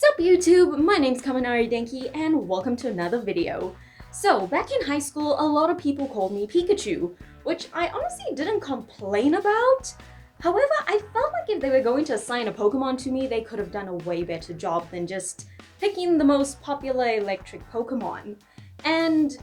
Sup YouTube, my name's Kaminari Denki and welcome to another video. So, back in high school, a lot of people called me Pikachu, which I honestly didn't complain about. However, I felt like if they were going to assign a Pokemon to me, they could have done a way better job than just picking the most popular electric Pokemon. And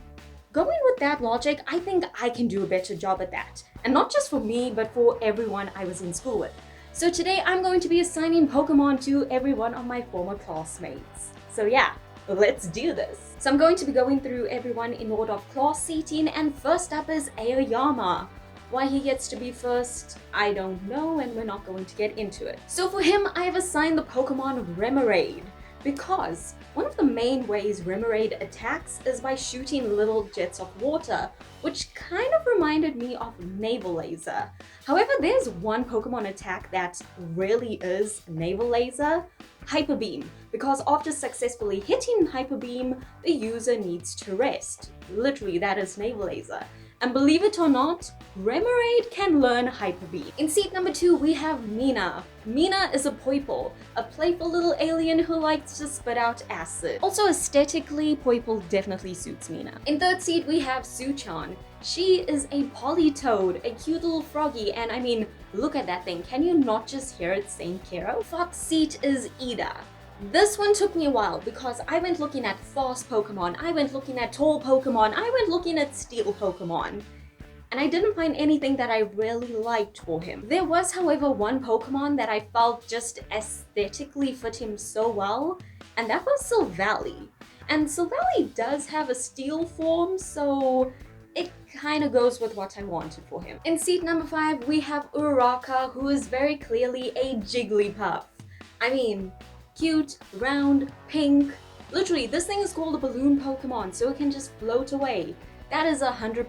going with that logic, I think I can do a better job at that. And not just for me, but for everyone I was in school with. So today I'm going to be assigning Pokemon to every one of my former classmates. So yeah, let's do this. So I'm going to be going through everyone in order of class seating, and first up is Aoyama. Why he gets to be first, I don't know, and we're not going to get into it. So for him, I have assigned the Pokemon Remoraid, because one of the main ways Remoraid attacks is by shooting little jets of water, which kind of reminded me of Naval Laser. However, there's one Pokemon attack that really is Naval Laser, Hyper Beam, because after successfully hitting Hyper Beam, the user needs to rest. Literally, that is Naval Laser. And believe it or not, Remoraid can learn Hyper Beam. In seat number 2, we have Mina. Mina is a Poipole, a playful little alien who likes to spit out acid. Also aesthetically, Poipole definitely suits Mina. In third seat, we have Suchan. She is a Politoad, a cute little froggy, and I mean, look at that thing. Can you not just hear it saying Kero? Fourth seat is Ida. This one took me a while because I went looking at fast Pokemon, I went looking at tall Pokemon, I went looking at steel Pokemon, and I didn't find anything that I really liked for him. There was, however, one Pokemon that I felt just aesthetically fit him so well, and that was Silvally. And Silvally does have a steel form, so it kind of goes with what I wanted for him. In seat number 5, we have Uraraka, who is very clearly a Jigglypuff. I mean, cute, round, pink. Literally, this thing is called a balloon Pokemon, so it can just float away. That is 100%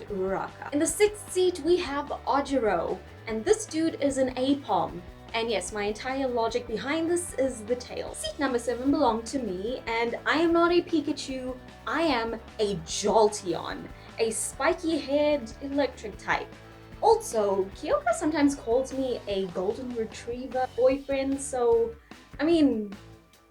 Uraraka. In the 6th seat, we have Ojiro, and this dude is an Apom. And yes, my entire logic behind this is the tail. Seat number 7 belonged to me, and I am not a Pikachu, I am a Jolteon, a spiky-haired electric type. Also, Kyoka sometimes calls me a golden retriever boyfriend, so I mean,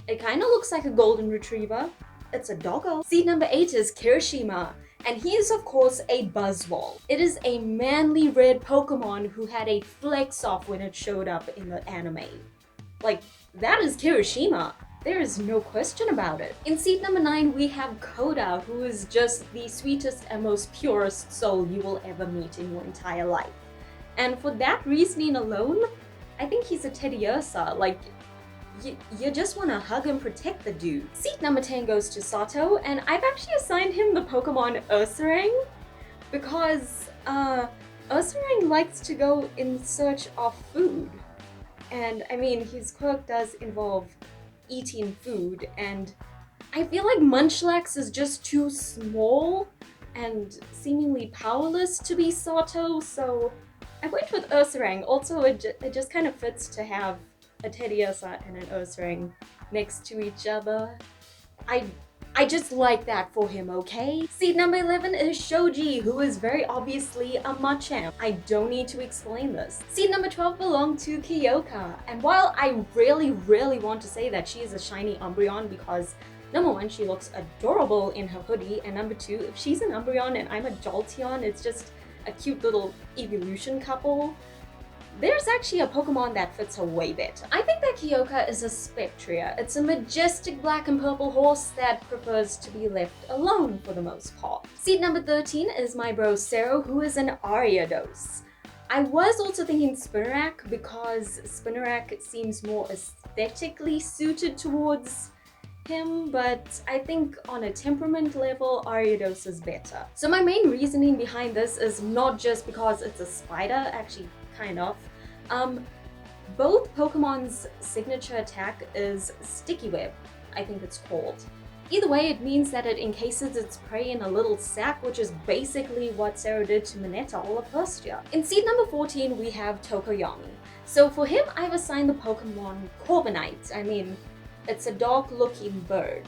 it kinda looks like a golden retriever. It's a doggo. Seat number 8 is Kirishima, and he is of course a Buzzwole. It is a manly red Pokemon who had a flex off when it showed up in the anime. Like, that is Kirishima. There is no question about it. In seat number 9, we have Koda, who is just the sweetest and most purest soul you will ever meet in your entire life. And for that reasoning alone, I think he's a Teddiursa. Like, you just want to hug and protect the dude. Seat number 10 goes to Sato, and I've actually assigned him the Pokemon Ursaring because Ursaring likes to go in search of food. And I mean, his quirk does involve eating food, and I feel like Munchlax is just too small and seemingly powerless to be Sato, so I went with Ursaring. Also, it just kind of fits to have a Teddiursa and an Ursaring next to each other. I just like that for him, okay? Seat number 11 is Shoji, who is very obviously a Machamp. I don't need to explain this. Seat number 12 belonged to Kyoka, and while I really want to say that she is a shiny Umbreon because number 1, she looks adorable in her hoodie, and number 2, if she's an Umbreon and I'm a Jolteon, it's just a cute little evolution couple. There's actually a Pokemon that fits her way better. I think that Kyoka is a Spectria. It's a majestic black and purple horse that prefers to be left alone for the most part. Seat number 13 is my bro Zero, who is an Ariados. I was also thinking Spinarak because Spinarak seems more aesthetically suited towards him, but I think on a temperament level, Ariados is better. So my main reasoning behind this is not just because it's a spider, actually kind of. Both Pokemon's signature attack is Sticky Web, I think it's called. Either way, it means that it encases its prey in a little sack, which is basically what Sarah did to Mineta all of first year. In seat number 14, we have Tokoyami. So for him, I've assigned the Pokemon Corviknight. I mean, it's a dog-looking bird.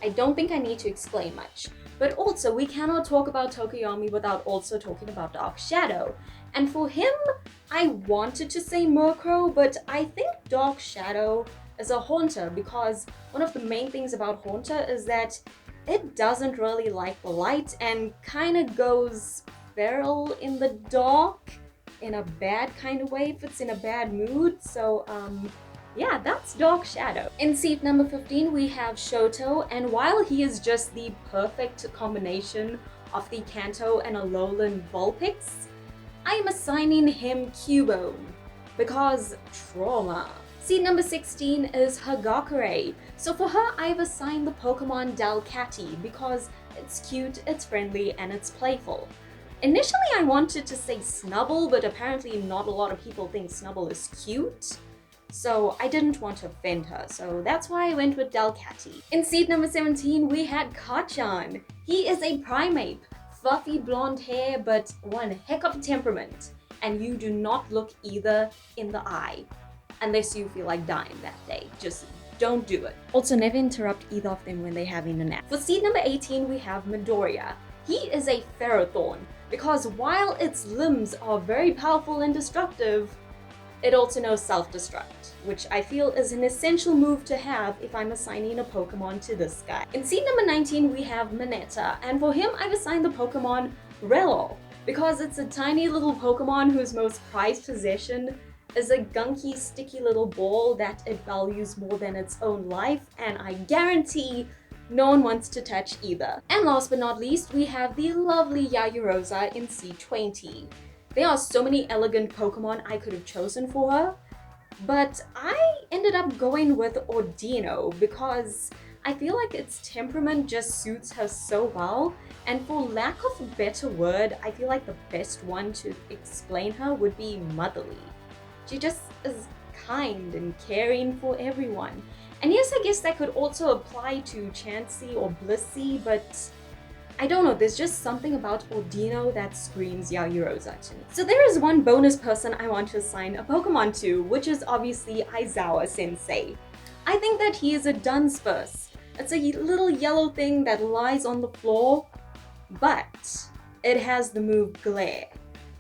I don't think I need to explain much. But also, we cannot talk about Tokoyami without also talking about Dark Shadow. And for him, I wanted to say Murkrow, but I think Dark Shadow is a haunter, because one of the main things about haunter is that it doesn't really like the light and kind of goes feral in the dark in a bad kind of way if it's in a bad mood. So yeah, that's Dark Shadow. In seat number 15 we have Shoto, and while he is just the perfect combination of the Kanto and Alolan Vulpix, I am assigning him Cubone because trauma. Seat number 16 is Hagakure. So for her, I've assigned the Pokemon Delcatty because it's cute, it's friendly, and it's playful. Initially I wanted to say Snubble, but apparently not a lot of people think Snubble is cute, so I didn't want to offend her, so that's why I went with Delcatty. In seat number 17 we had Kachan. He is a Primeape, fluffy blonde hair, but one heck of a temperament, and you do not look either in the eye. Unless you feel like dying that day. Just don't do it. Also, never interrupt either of them when they're having a nap. For seat number 18, we have Midoriya. He is a Ferrothorn, because while its limbs are very powerful and destructive, it also knows self-destruct, which I feel is an essential move to have if I'm assigning a Pokemon to this guy. In seat number 19, we have Mineta, and for him, I've assigned the Pokemon Relo, because it's a tiny little Pokemon whose most prized possession is a gunky, sticky little ball that it values more than its own life, and I guarantee no one wants to touch either. And last but not least, we have the lovely Yaoyorosa in C20. There are so many elegant Pokemon I could have chosen for her, but I ended up going with Ordino because I feel like its temperament just suits her so well, and for lack of a better word, I feel like the best one to explain her would be motherly. She just is kind and caring for everyone. And yes, I guess that could also apply to Chansey or Blissey, but I don't know, there's just something about Ordino that screams Yaoyorosa to me. So there is one bonus person I want to assign a Pokemon to, which is obviously Aizawa Sensei. I think that he is a Dunsparce. It's a little yellow thing that lies on the floor, but it has the move Glare.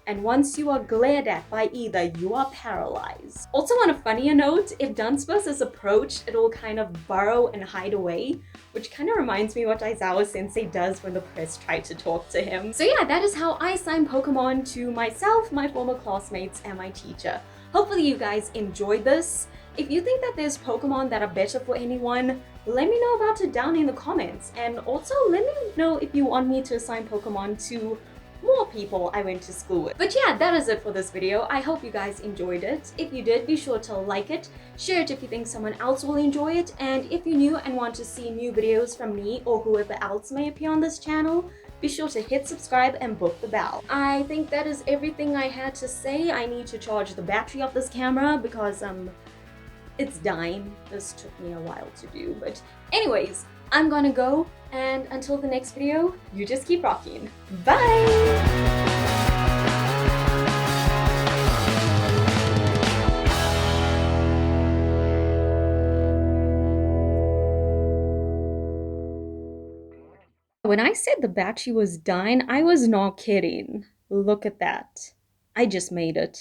And once you are glared at by either, you are paralyzed. Also, on a funnier note, if Dunsparce is approached, it'll kind of burrow and hide away, which kind of reminds me what Aizawa Sensei does when the press try to talk to him. So yeah, that is how I assign Pokemon to myself, my former classmates, and my teacher. Hopefully you guys enjoyed this. If you think that there's Pokemon that are better for anyone, let me know about it down in the comments. And also let me know if you want me to assign Pokemon to more people I went to school with. But yeah, that is it for this video. I hope you guys enjoyed it. If you did, be sure to like it, share it if you think someone else will enjoy it, and if you're new and want to see new videos from me or whoever else may appear on this channel, be sure to hit subscribe and book the bell. I think that is everything I had to say. I need to charge the battery of this camera because it's dying. This took me a while to do, but anyways, I'm gonna go, and until the next video, you just keep rocking. Bye! When I said the battery was dying, I was not kidding. Look at that. I just made it.